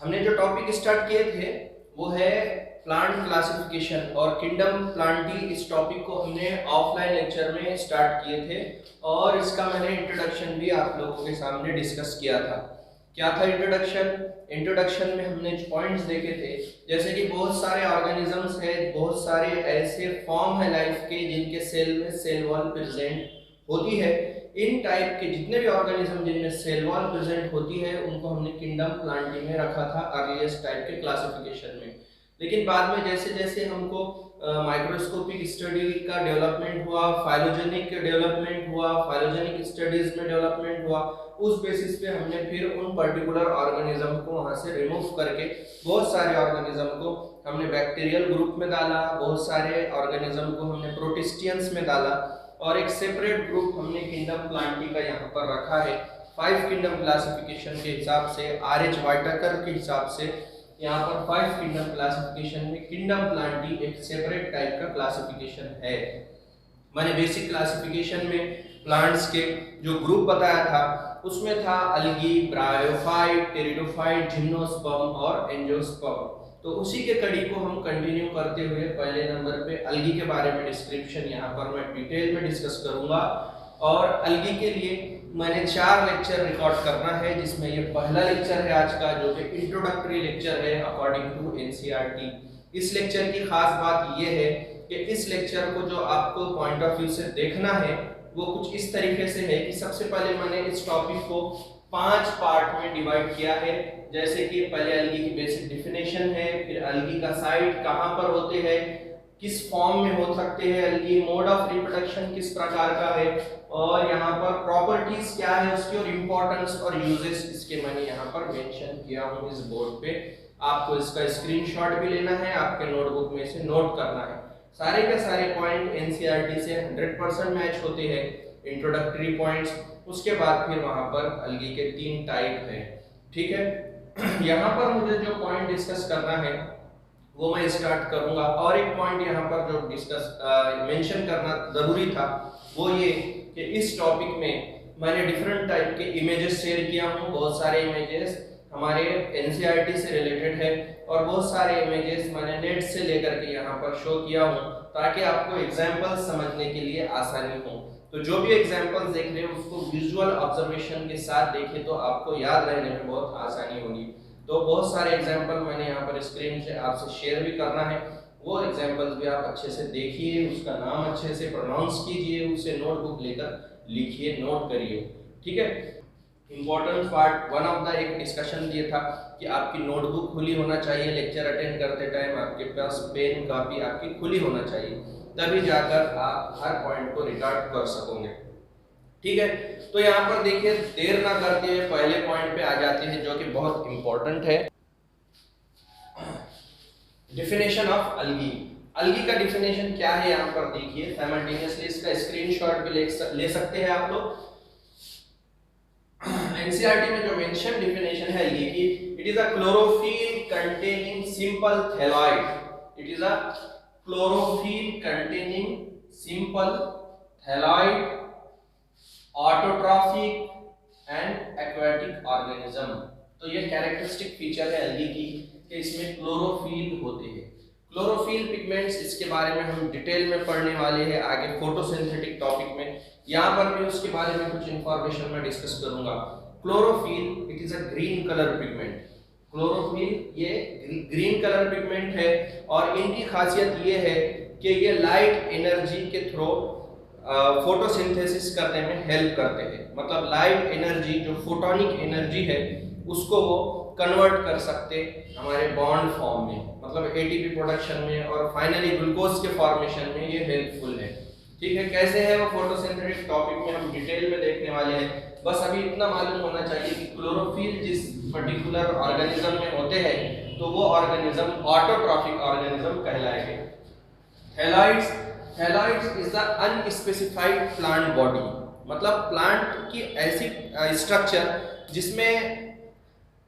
हमने जो topic start किए थे वो है प्लांट क्लासिफिकेशन और किंगडम प्लांटी। इस टॉपिक को हमने ऑफलाइन लेक्चर में स्टार्ट किए थे और इसका मैंने इंट्रोडक्शन भी आप लोगों के सामने डिस्कस किया था। क्या था इंट्रोडक्शन में हमने पॉइंट्स देखे थे, जैसे कि बहुत सारे ऑर्गेनिजम्स है, बहुत सारे ऐसे फॉर्म है लाइफ के जिनके सेल में सेल वॉल प्रेजेंट होती है। इन टाइप के जितने भी ऑर्गेनिज्म जिनमें सेल वॉल प्रेजेंट होती है उनको हमने किंगडम प्लांटी में रखा था अर्लीस्ट टाइप के क्लासिफिकेशन में। लेकिन बाद में जैसे जैसे हमको माइक्रोस्कोपिक स्टडी का डेवलपमेंट हुआ, फाइलोजेनिक डेवलपमेंट हुआ, फाइलोजेनिक स्टडीज में डेवलपमेंट हुआ, उस बेसिस पे हमने फिर उन पर्टिकुलर ऑर्गेनिज्म को वहां से रिमूव करके बहुत सारे ऑर्गेनिज्म को हमने बैक्टीरियल ग्रुप में डाला, बहुत सारे ऑर्गेनिज्म को हमने प्रोटिस्टियंस में डाला और एक सेपरेट ग्रुप हमने किंगडम प्लांटी का यहाँ पर रखा है। 5 किंगडम क्लासिफिकेशन के हिसाब से, आर.एच. वाइटाकर के हिसाब से यहाँ पर 5 किंगडम क्लासिफिकेशन में किंगडम प्लांटी एक सेपरेट टाइप का क्लासिफिकेशन है। मैंने बेसिक क्लासिफिकेशन में प्लांट्स के जो ग्रुप बताया था उसमें था अलगी, ब्रायोफाइट, टेरिडोफाइट, जिम्नोस्पर्म और एंजियोस्पर्म। तो उसी के कड़ी को हम कंटिन्यू करते हुए पहले नंबर पे अलगी के बारे में डिस्क्रिप्शन यहाँ पर मैं डिटेल में डिस्कस करूंगा। और अलगी के लिए मैंने 4 लेक्चर रिकॉर्ड करना है, जिसमें ये पहला लेक्चर है आज का जो कि इंट्रोडक्टरी लेक्चर है अकॉर्डिंग टू एनसीईआरटी। इस लेक्चर की खास बात ये है कि इस लेक्चर को जो आपको पॉइंट ऑफ व्यू से देखना है वो कुछ इस तरीके से है कि सबसे पहले मैंने इस टॉपिक को 5 पार्ट में डिवाइड किया है। जैसे कि पहले अलगी की बेसिक डेफिनेशन है, फिर अलगी का साइट कहाँ पर होते हैं, किस फॉर्म में हो सकते हैं अलगी, मोड ऑफ रिप्रोडक्शन किस प्रकार का है, और यहाँ पर प्रॉपर्टीज क्या है उसकी, और इम्पोर्टेंस और यूजेस इसके मैंने यहाँ पर मेंशन किया हूँ इस बोर्ड पे। आपको इसका स्क्रीनशॉट भी लेना है, आपके नोटबुक में से नोट करना है। सारे के सारे पॉइंट एनसीईआरटी से 100% मैच होते हैं, इंट्रोडक्टरी पॉइंट्स। उसके बाद फिर वहां पर अलगी के 3 टाइप है, ठीक है। यहाँ पर मुझे जो पॉइंट डिस्कस करना है वो मैं स्टार्ट करूंगा। और एक पॉइंट यहाँ पर जो डिस्कस मेंशन करना जरूरी था वो ये कि इस टॉपिक में मैंने डिफरेंट टाइप के इमेजेस शेयर किया हूँ। बहुत सारे इमेजेस हमारे एनसीईआरटी से रिलेटेड है और बहुत सारे इमेजेस मैंने नेट से लेकर के यहाँ पर शो किया हूँ ताकि आपको एग्जाम्पल्स समझने के लिए आसानी हो। तो जो भी एग्जाम्पल्स देख रहे हैं उसको विजुअल ऑब्जर्वेशन के साथ देखें तो आपको याद रहने में बहुत आसानी होगी। तो बहुत सारे एग्जाम्पल मैंने यहाँ पर स्क्रीन से आपसे शेयर भी करना है, वो एग्जाम्पल्स भी आप अच्छे से देखिए, उसका नाम अच्छे से प्रोनाउंस कीजिए, उसे नोटबुक लेकर लिखिए, नोट करिए, ठीक है। इम्पोर्टेंट पार्ट 1 ऑफ द एक डिस्कशन ये था कि आपकी नोटबुक खुली होना चाहिए, लेक्चर अटेंड करते टाइम आपके पास पेन कापी आपकी खुली होना चाहिए, तभी जाकर आप हर पॉइंट को रिकॉर्ड कर सकोगे, ठीक है। तो यहाँ पर देखिए, देर ना करते हुए पहले पॉइंट पे आ जाते हैं जो कि बहुत इंपॉर्टेंट है, डेफिनेशन ऑफ अलगी। अलगी का डेफिनेशन क्या है यहाँ पर देखिए, साइमल्टेनियसली इसका स्क्रीनशॉट भी ले सकते हैं आप लोग। एनसीईआरटी में जो मेंशन डेफिनेशन है अलगी की, it is a chlorophyll containing simple thalloid. It is a chlorophyll containing simple thalloid autotrophic and aquatic organism. तो ये कैरेक्टरिस्टिक फीचर है अलगी की कि इसमें क्लोरोफिल होते हैं। क्लोरोफिल पिगमेंट्स, इसके बारे में हम डिटेल में पढ़ने वाले हैं आगे फोटोसिंथेटिक टॉपिक में। यहाँ पर भी उसके बारे में कुछ इंफॉर्मेशन मैं डिस्कस करूंगा। Chlorophyll it is a green colour pigment. Chlorophyll ये ग्रीन कलर पिगमेंट है और इनकी खासियत ये है कि ये लाइट एनर्जी के थ्रू फोटोसिंथेसिस करने में हेल्प करते हैं। मतलब लाइट एनर्जी जो फोटोनिक एनर्जी है उसको वो कन्वर्ट कर सकते हमारे बॉन्ड फॉर्म में, मतलब एटीपी प्रोडक्शन में और फाइनली ग्लूकोज के फॉर्मेशन में ये हेल्पफुल है, ठीक है। कैसे है वो फोटोसिंथेटिक टॉपिक में हम डिटेल में देखने वाले हैं। बस अभी इतना मालूम होना चाहिए कि क्लोरोफिल जिस पर्टिकुलर ऑर्गेनिज्म में होते हैं तो वो ऑर्गेनिज्म ऑटोट्रॉफिक ऑर्गेनिज्म कहलाएंगे। Thalloids is the unspecified plant body, मतलब प्लांट की ऐसी स्ट्रक्चर जिसमें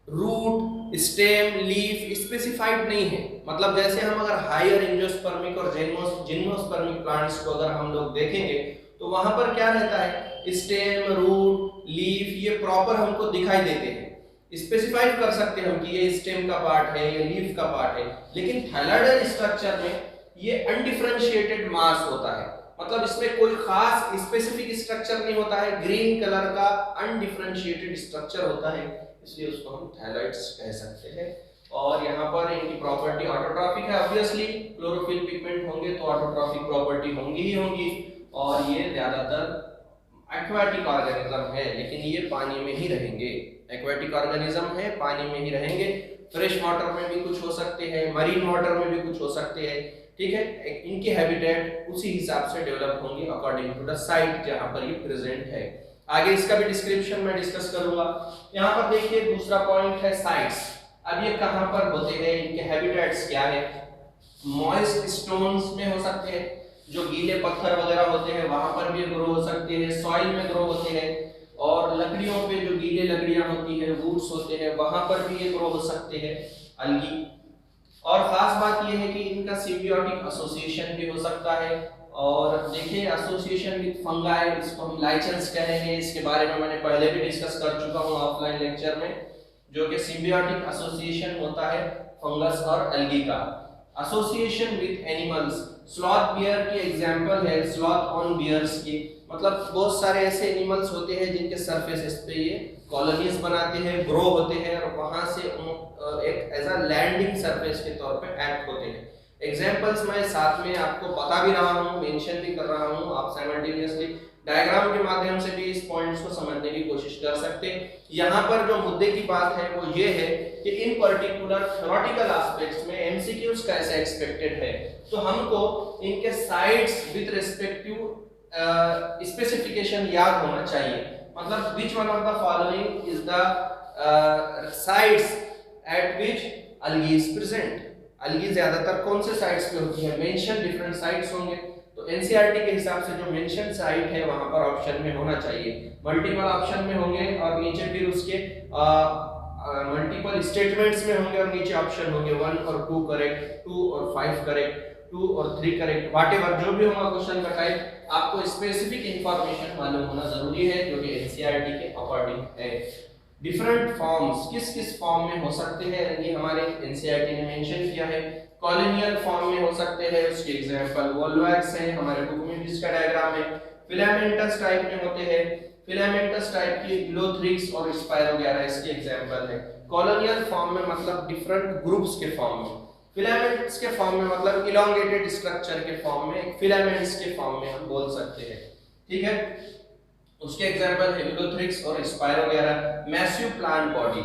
रूट, स्टेम, लीफ स्पेसिफाइड नहीं है। मतलब जैसे हम अगर हायर एंजियोस्पर्मिक और जिम्नोस्पर्मिक प्लांट्स को अगर हम लोग देखेंगे तो वहां पर क्या रहता है, स्टेम, रूट, लीफ ये प्रॉपर हमको दिखाई देते हैं। स्पेसिफाई कर सकते हैं हम कि ये स्टेम का पार्ट है, ये लीफ का पार्ट है, लेकिन थैलाइडल स्ट्रक्चर में ये अनडिफरेंशिएटेड मास होता है, मतलब इसमें कोई खास स्पेसिफिक स्ट्रक्चर नहीं होता है, ग्रीन कलर का अनडिफरेंशिएटेड स्ट्रक्चर होता है, इसलिए उसको हम थैलाइड्स कह सकते हैं। और यहाँ पर इनकी प्रॉपर्टी ऑटोट्रॉफिक है, ऑब्वियसली क्लोरोफिल पिगमेंट होंगे तो ऑटोट्रॉफिक प्रॉपर्टी होंगी ही होंगी, और ये ज्यादातर एक्वाटिक ऑर्गेनिज्म है, लेकिन ये पानी में ही रहेंगे, एक्वाटिक ऑर्गेनिज्म है, पानी में ही रहेंगे, फ्रेश वाटर में भी कुछ हो सकते हैं, मरीन वाटर में भी कुछ हो सकते हैं, ठीक है। इनके हैबिटेट उसी हिसाब से डेवलप होंगे अकॉर्डिंग टू द साइट जहां पर ये प्रेजेंट है। आगे इसका भी डिस्क्रिप्शन में डिस्कस करूंगा। यहाँ पर देखिए दूसरा पॉइंट है साइट्स। अब ये कहां पर होते हैं, इनके हैबिटेट्स क्या है। मॉइस्ट स्टोन्स में हो सकते हैं, जो गीले पत्थर वगैरह होते हैं वहां पर भी ग्रो हो सकते हैं, सॉइल में ग्रो होते हैं, और लकड़ियों पे जो गीले लकड़ियां होती है, वुड्स होते हैं, वहां पर भी ये ग्रो हो सकते हैं अलगी। और खास बात यह है कि इनका सिम्बियोटिक एसोसिएशन भी हो सकता है। और देखिए एसोसिएशन विद फंगाई, इसको हम लाइचेंस कहेंगे, इसके बारे में मैंने पहले भी डिस्कस कर चुका हूं ऑफलाइन लेक्चर में, जो कि सिम्बियोटिक एसोसिएशन होता है फंगस और अलगी का। Association with animals, sloth bear की एग्जांपल है, स्लॉथ ऑन बियर्स की, मतलब बहुत सारे ऐसे एनिमल्स होते हैं जिनके सरफेस पे ये कॉलोनीज बनाते हैं, ग्रो होते हैं, और वहां से एक एज अ लैंडिंग सरफेस के तौर पे एक्ट होते हैं। एग्जांपल्स मैं साथ में आपको बता भी रहा हूं, मेंशन भी कर रहा हूं, आप साइमल्टेनियसली डायग्राम के माध्यम से भी इस पॉइंट्स को समझने की कोशिश कर सकते हैं। यहाँ पर जो मुद्दे की बात है वो ये है कि इन पर्टिकुलर थ्योरेटिकल एस्पेक्ट्स में एमसीक्यूज कैसे एक्सपेक्टेड है, तो हमको इनके साइड्स विद रिस्पेक्टिव स्पेसिफिकेशन याद होना चाहिए, मतलब which one of the following is the sites at which algae is present। algae ज्यादातर कौन से साइट्स पे होती है, मेंशन डिफरेंट साइट्स होंगे, तो एनसीईआरटी के हिसाब से जो मेंशन साइट है वहां पर ऑप्शन में होना चाहिए, मल्टीपल ऑप्शन में होंगे, और नीचे फिर उसके मल्टीपल स्टेटमेंट्स में होंगे, और नीचे ऑप्शन होंगे 1 और 2 करेक्ट, 2 और 5 करेक्ट, 2 और 3 करेक्ट, व्हाटएवर जो भी होगा क्वेश्चन का टाइप, आपको स्पेसिफिक इंफॉर्मेशन मालूम होना जरूरी है, जो कि एनसीईआरटी के अकॉर्डिंग है। डिफरेंट फॉर्म्स किस किस फॉर्म में हो सकते हैं, ये हमारे एनसीईआरटी ने मेंशन किया है। कॉलोनियल फॉर्म में हो सकते हैं, उसके एग्जांपल वोल्वैक्स है, हमारे बुक में भी इसका डायग्राम है। फिलामेंटस टाइप में होते हैं, फिलामेंटस टाइप की ग्लोथ्रिक्स और स्पाइरोगैरा इसके एग्जांपल है। कॉलोनियल फॉर्म में मतलब डिफरेंट ग्रुप्स के फॉर्म में, फिलामेंट्स के फॉर्म में मतलब इलोंगेटेड स्ट्रक्चर के फॉर्म में, फिलामेंट्स के फॉर्म में हम बोल सकते हैं, ठीक है। उसके एग्जांपल है ग्लोथ्रिक्स और spirogyra. Massive plant body,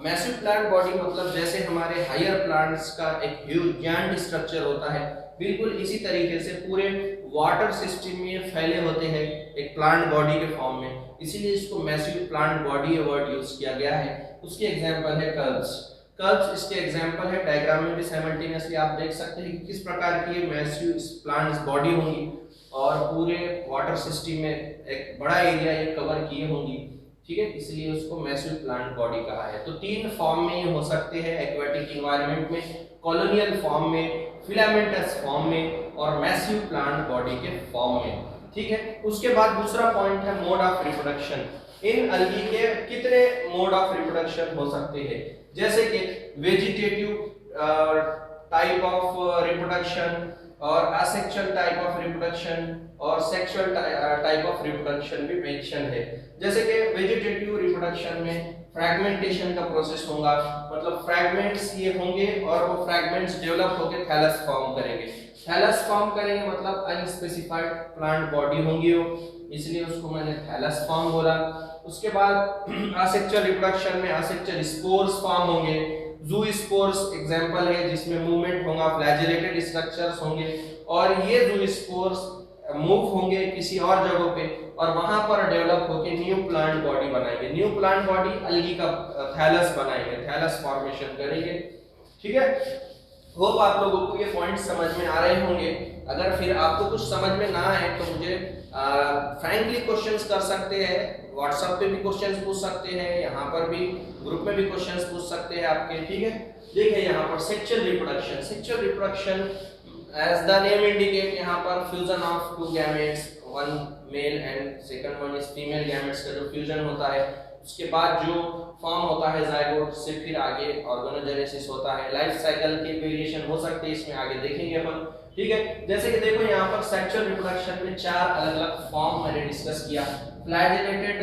massive plant body मतलब जैसे हमारे हायर प्लांट्स का एक ह्यूज जायंट स्ट्रक्चर होता है, बिल्कुल इसी तरीके से पूरे वाटर सिस्टम में फैले होते हैं एक प्लांट बॉडी के फॉर्म में, इसीलिए इसको massive plant body word use किया गया है। उसके एग्जांपल है कर्व्स, कर्व्स इसके एग्जांपल है, डायग्राम में भी साइमल्टेनियसली आप देख सकते हैं कि किस प्रकार की ये मैसिव प्लांट्स बॉडी होंगी, और पूरे वाटर सिस्टम में एक बड़ा एरिया ये कवर किए होंगी, ठीक है, इसलिए उसको मैसिव प्लांट बॉडी कहा है। तो 3 फॉर्म में ये हो सकते हैं, एक्वेटिक एनवायरनमेंट में, कॉलोनियल फॉर्म में, फिलामेंटस फॉर्म में, और मैसिव प्लांट बॉडी के फॉर्म में, ठीक है। उसके बाद दूसरा पॉइंट है मोड ऑफ रिप्रोडक्शन। इन अलगी के कितने मोड ऑफ रिप्रोडक्शन हो सकते हैं, जैसे कि वेजिटेटिव टाइप ऑफ रिप्रोडक्शन, और असेक्सुअल टाइप ऑफ रिप्रोडक्शन, और सेक्सुअल टाइप ऑफ रिप्रोडक्शन भी मेंशन है। जैसे कि वेजिटेटिव रिप्रोडक्शन में फ्रैगमेंटेशन का प्रोसेस होगा, मतलब फ्रैगमेंट्स ये होंगे और वो फ्रैगमेंट्स डेवलप होकर थैलस फॉर्म करेंगे, थैलस फॉर्म करेंगे मतलब अनस्पेसिफाइड प्लांट बॉडी होंगी वो, इसलिए उसको मैंने थैलस फॉर्म बोला। उसके बाद असेक्सुअल रिप्रोडक्शन में असेक्सुअल स्पोर्स फॉर्म होंगे, जू स्पोर्स एग्जांपल है जिसमें मूवमेंट होगा, फ्लैजेलेटेड स्ट्रक्चर्स होंगे, और ये जू स्पोर्स मूव होंगे किसी और जगह पे, और वहां पर डेवलप होकर न्यू प्लांट बॉडी बनाएंगे, न्यू प्लांट बॉडी अलगी का थैलस बनाएंगे, थैलस फॉर्मेशन करेंगे, ठीक है। होप आप लोगों को ये पॉइंट समझ में आ रहे होंगे। अगर फिर आपको कुछ समझ में ना आए तो मुझे फ्रैंकली क्वेश्चंस कर सकते हैं, व्हाट्सएप पे भी क्वेश्चंस पूछ सकते हैं, यहाँ पर भी ग्रुप में भी क्वेश्चंस पूछ सकते हैं आपके, ठीक है। देखिए यहाँ पर sexual reproduction, sexual reproduction as the name indicate, यहाँ पर fusion of 2 gametes, 1 male and second one is female gametes का जो फ्यूजन होता है, उसके बाद जो फॉर्म होता है जाइगोट से फिर आगे ऑर्गेनोजेनेसिस होता है। लाइफ साइकिल के वेरिएशन हो सकते हैं, इसमें आगे देखेंगे अपन। ठीक है, जैसे कि देखो यहाँ पर सेक्सुअल रिप्रोडक्शन में 4 अलग-अलग फॉर्म मैंने डिस्कस किया। फ्लैजेलेटेड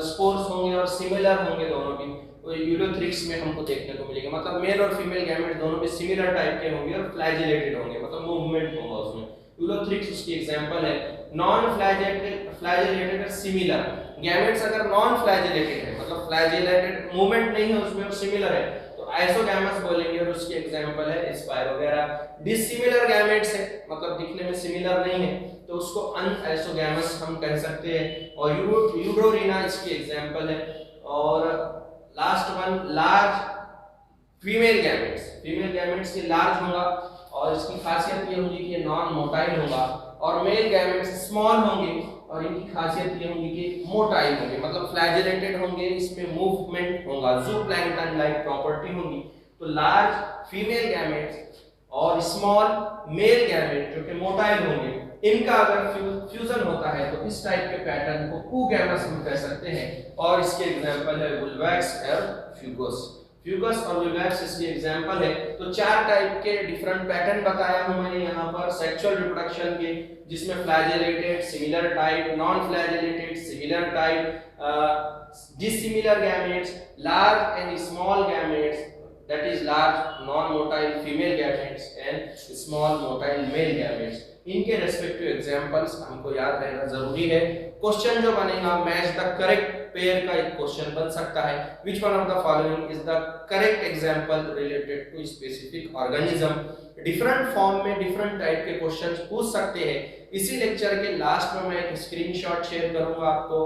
स्पोर्स होंगे और सिमिलर होंगे दोनों भी। यूलोथ्रिक्स में हमको देखने को मिलेगा, मतलब मेल और फीमेल गैमेट दोनों भी सिमिलर टाइप के होंगे और फ्लैजेलेटेड होंगे, मतलब मूवमेंट होगा उसमें। यूलोथ्रिक्स उसकी एग्जांपल है। नॉन फ्लैजेलेटेड सिमिलर गैमेट्स अगर नॉन फ्लैजेलेटेड है, मतलब फ्लैजेलेटेड मूवमेंट नहीं है उसमें और सिमिलर है, तो आइसोगैमस बोलेंगे और उसकी एग्जांपल है स्पाइरोगेरा। डिसिमिलर गैमेट्स है, मतलब दिखने में सिमिलर नहीं है, तो उसको अनआइसोगैमस हम कह सकते हैं, और यूडोरिना इसकी एग्जांपल है। और last one large female gametes के लार्ज होगा और इसकी खासियत ये होगी कि नॉन मोटाइल होगा, और मेल गैमेट्स स्मॉल होंगे और इनकी खासियत ये होगी कि मोटाइल होंगे, मतलब फ्लैजेलेटेड होंगे, इसमें मूवमेंट होगा, ज़ूप्लैंक्टन लाइक प्रॉपर्टी होगी। तो लार्ज फीमेल गैमेट्स और स्मॉल मेल गैमेट जो कि मोटाइल होंगे, इनका अगर फ्यूजन होता है तो इस टाइप के पैटर्न को oogamous हम कह सकते हैं, और इसके एग्जांपल है वुल्वैक्स और फ्यूगस और वुल्वैक्स इसकी एग्जांपल है। तो 4 टाइप के डिफरेंट पैटर्न बताया हूं मैंने यहाँ पर सेक्सुअल रिप्रोडक्शन के, जिसमें flagellated, similar type, non flagellated, similar type, dissimilar gametes, large and small gametes, that is large non-motile female gametes and small motile male gametes। इनके रेस्पेक्टिव एग्जांपल्स हमको याद रहना जरूरी है। क्वेश्चन जो बनेगा मैच द करेक्ट पेयर का एक क्वेश्चन बन सकता है, which one of the following is the correct example related to specific organism। Different form में डिफरेंट टाइप के क्वेश्चंस पूछ सकते हैं। इसी लेक्चर के लास्ट में मैं एक स्क्रीनशॉट शेयर करूंगा, आपको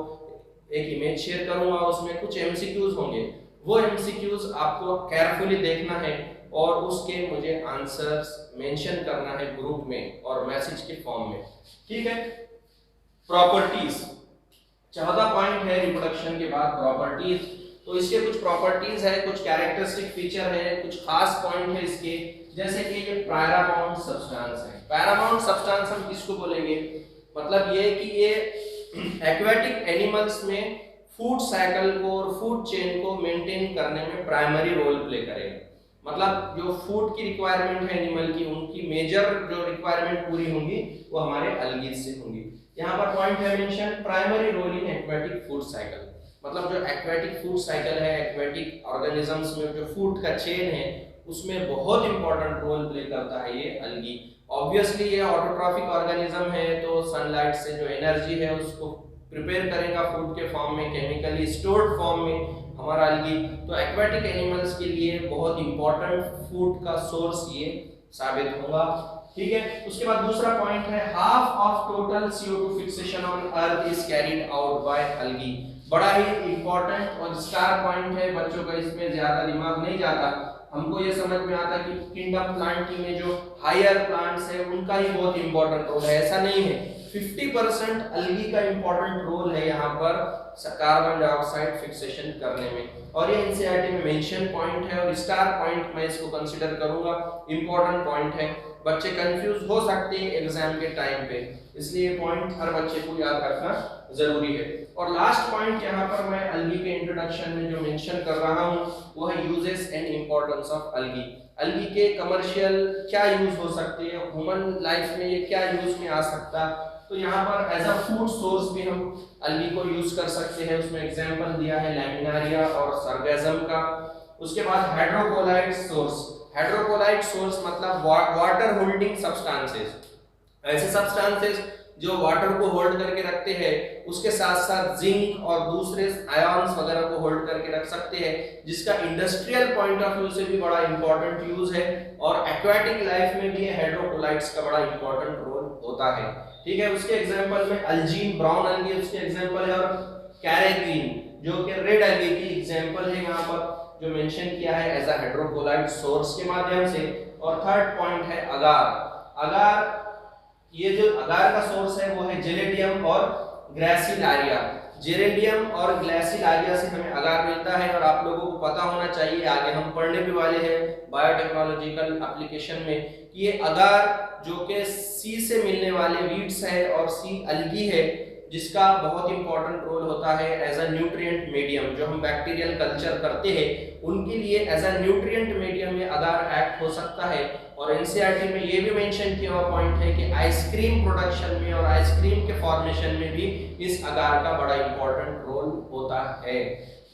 एक इमेज शेयर करूंगा, उसमें कुछ एमसीक्यूज होंगे, वो एमसीक्यूज आपको केयरफुली देखना है और उसके मुझे आंसर्स मेंशन करना है ग्रुप में और मैसेज के फॉर्म में। ठीक है, प्रॉपर्टीज 14 पॉइंट है रिप्रोडक्शन के बाद प्रॉपर्टीज। तो इसके कुछ प्रॉपर्टीज है, कुछ कैरेक्टरिस्टिक फीचर है, कुछ खास पॉइंट है इसके, जैसे कि ये पैरामाउंट सब्सटेंस है। पैरामाउंट सब्सटेंस हम किसको बोलेंगे, मतलब ये कि ये एक्वेटिक एनिमल्स में फूड साइकिल को और फूड चेन को मेंटेन करने में प्राइमरी रोल प्ले करेगा। मतलब जो फूड की रिक्वायरमेंट है एनिमल की, उनकी मेजर जो रिक्वायरमेंट पूरी होंगी वो हमारे अलगीज से होंगी। यहाँ पर पॉइंट है mention primary role in aquatic food cycle, मतलब जो एक्वेटिक फूड साइकिल है, एक्वेटिक ऑर्गेनिजम्स में जो फूड का चेन है उसमें बहुत इंपॉर्टेंट रोल प्ले करता है ये अलगी। ऑब्वियसली ये ऑटोट्रॉफिक ऑर्गेनिज्म है, तो सनलाइट से जो एनर्जी है उसको प्रिपेयर करेगा फूड के फॉर्म में, केमिकली स्टोर्ड फॉर्म में हमारा अलगी। तो एक्वेटिक एनिमल्स के लिए बहुत इंपॉर्टेंट फूड का सोर्स ये साबित होगा। ठीक है, उसके बाद दूसरा पॉइंट है half of total CO2 fixation on earth is carried out by algae. बड़ा ही इंपॉर्टेंट और स्टार पॉइंट है, बच्चों का इसमें ज्यादा दिमाग नहीं जाता, हमको ये समझ में आता कि किंगडम प्लांट में जो हायर प्लांट्स है उनका ही बहुत इंपॉर्टेंट रोल है, ऐसा नहीं है। 50% अलगी का इंपॉर्टेंट रोल है यहाँ पर कार्बन डाइऑक्साइड फिक्सेशन करने में, और ये एनसीईआरटी में मेंशन पॉइंट है और स्टार पॉइंट मैं इसको कंसीडर करूंगा, इंपॉर्टेंट पॉइंट है। बच्चे कंफ्यूज हो सकते हैं एग्जाम के टाइम पे, इसलिए पॉइंट हर बच्चे को याद रखना जरूरी है। और लास्ट पॉइंट यहाँ पर मैं अलगी के इंट्रोडक्शन में जो मेंशन कर रहा हूँ वो है यूजेस एंड इंपॉर्टेंस ऑफ अलगी। अलगी के कमर्शियल क्या यूज हो सकते हैं, ह्यूमन लाइफ में ये क्या यूज में आ सकता है, तो यहाँ पर एज अ फूड सोर्स भी हम अलगी को यूज कर सकते हैं। उसमें एग्जांपल दिया है लैमिनारिया और सर्गेजम का। उसके बाद हाइड्रोकोलाइट सोर्स, हाइड्रोकोलाइट सोर्स मतलब वाटर होल्डिंग सब्सटेंसेस, ऐसे सब्सटेंसेस जो वाटर को होल्ड करके रखते हैं, उसके साथ साथ जिंक और दूसरे आयंस वगैरह को होल्ड करके रख सकते हैं, जिसका इंडस्ट्रियल पॉइंट ऑफ व्यू से भी बड़ा इंपॉर्टेंट यूज है, और एक्वेटिक लाइफ में भी हाइड्रोकोलाइट्स का बड़ा इंपॉर्टेंट रोल होता है। ठीक है, उसके एग्जांपल में अल्जीन ब्राउन अलगी उसके एग्जांपल है, और कैरेग्रीन जो कि रेड अलगी की एग्जांपल है यहाँ पर जो मेंशन किया है एज अ हाइड्रोकोलाइट सोर्स के माध्यम से। और थर्ड पॉइंट है अगार। अगार, ये जो अगार का सोर्स है वो है जेरेडियम और ग्रेसिलारिया। जेरेडियम और ग्लेसिलारिया से हमें अगार मिलता है, और आप लोगों को पता होना चाहिए, आगे हम पढ़ने भी वाले हैं बायोटेक्नोलॉजिकल एप्लीकेशन में, कि ये अगार जो कि सी से मिलने वाले वीड्स है और सी अलगी है, जिसका बहुत इंपॉर्टेंट रोल होता है एज अ न्यूट्रिएंट मीडियम। जो हम बैक्टीरियल कल्चर करते हैं उनके लिए एज अ न्यूट्रिएंट मीडियम में अगार एक्ट हो सकता है। और एनसीईआरटी में ये भी मेंशन किया हुआ पॉइंट है कि आइसक्रीम प्रोडक्शन में और आइसक्रीम के फॉर्मेशन में भी इस अगार का बड़ा इंपॉर्टेंट रोल होता है।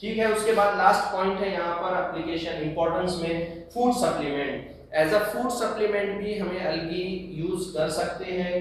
ठीक है, उसके बाद लास्ट पॉइंट है यहाँ पर एप्लीकेशन इंपॉर्टेंस में food supplement. As a food supplement भी हमें अलगी यूज कर सकते हैं,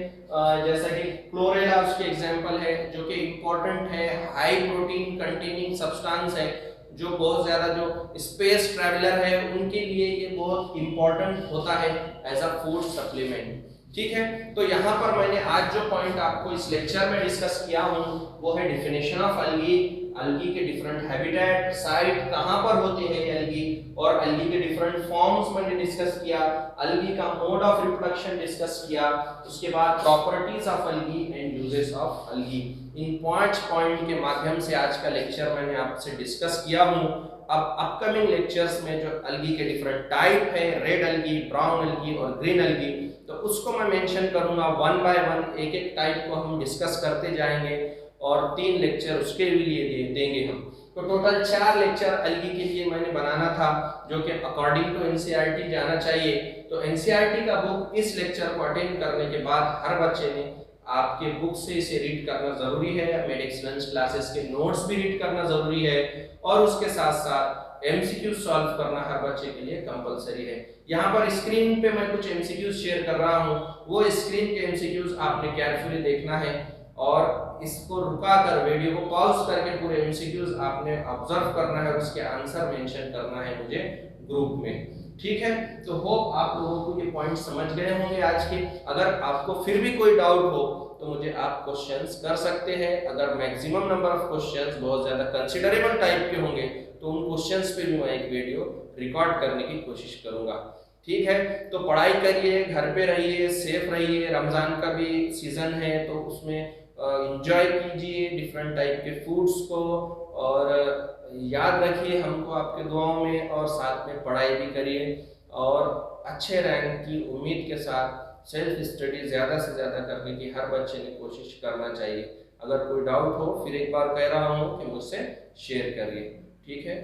जैसा कि क्लोरेला उसके एग्जांपल है जो कि इंपॉर्टेंट है, हाई प्रोटीन कंटेनिंग सब्सटेंस है, जो बहुत ज्यादा जो स्पेस ट्रैवलर है उनके लिए ये बहुत इंपॉर्टेंट होता है एज अ फूड सप्लीमेंट। ठीक है, तो यहाँ पर मैंने आज जो पॉइंट आपको इस लेक्चर में डिस्कस किया हूँ वो है डिफिनेशन ऑफ अलगी, अलगी के डिफरेंट हैबिटेट, साइट कहाँ पर होते हैं अलगी, और अलगी के डिफरेंट फॉर्म्स मैंने डिस्कस किया, अलगी का मोड ऑफ रिप्रोडक्शन डिस्कस किया, उसके बाद properties of algae and uses of algae. इन 5 पॉइंट के माध्यम से आज का लेक्चर मैंने आपसे डिस्कस किया हूँ। अब अपकमिंग लेक्चर्स में जो अलगी के डिफरेंट टाइप है, रेड अलगी, ब्राउन अलगी और ग्रीन अलगी, तो उसको मैं मेंशन करूंगा 1 बाय 1, एक एक टाइप को हम डिस्कस करते जाएंगे और 3 लेक्चर उसके लिए देंगे हम। तो टोटल 4 लेक्चर अलगी के लिए मैंने बनाना था जो कि अकॉर्डिंग टू एनसीईआरटी जाना चाहिए। तो एनसीईआरटी का बुक इस लेक्चर को अटेंड करने के बाद हर बच्चे ने आपके बुक से इसे रीड करना जरूरी है, मेडिक्स लंच क्लासेस के नोट्स भी रीड करना जरूरी है, और उसके साथ साथ एमसीक्यू सॉल्व करना हर बच्चे के लिए कंपलसरी है। यहाँ पर स्क्रीन पे मैं कुछ एमसीक्यूज शेयर कर रहा हूँ, वो स्क्रीन के एमसीक्यूज आपने केयरफुली देखना है और इसको रुका कर वीडियो को पॉज करके पूरे एमसीक्यूज आपने ऑब्जर्व करना है और उसके आंसर मेंशन करना है मुझे ग्रुप में। ठीक है, तो होप आप लोगों को ये पॉइंट समझ गए होंगे आज के। अगर आपको फिर भी कोई डाउट हो तो मुझे आप क्वेश्चंस कर सकते हैं। अगर मैक्सिमम नंबर ऑफ क्वेश्चंस बहुत ज्यादा कंसीडरेबल टाइप के होंगे तो उन क्वेश्चंस पे भी मैं एक वीडियो रिकॉर्ड करने की कोशिश करूंगा। ठीक है, तो पढ़ाई करिए, घर पे रहिए, सेफ रहिए, रमजान का भी सीजन है तो उसमें एंजॉय कीजिए डिफरेंट टाइप के फूड्स को, और याद रखिए हमको आपके दुआओं में, और साथ में पढ़ाई भी करिए और अच्छे रैंक की उम्मीद के साथ सेल्फ स्टडी ज़्यादा से ज़्यादा करने की हर बच्चे ने कोशिश करना चाहिए। अगर कोई डाउट हो फिर एक बार कह रहा हूँ कि मुझसे शेयर करिए। ठीक है।